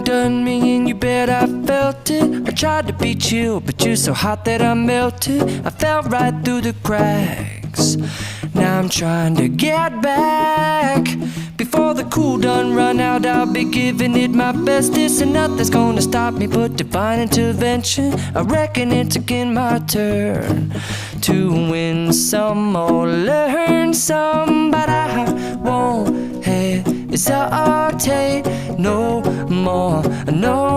done me and you bet I felt it. I tried to be chill, but you're so hot that I melted. I fell right through the cracks. Now I'm trying to get back. Before the cool done run out, I'll be giving it my bestest, and nothing's gonna stop me but divine intervention. I reckon it's again my turn to win some or learn some, but I won't hesitate no more, no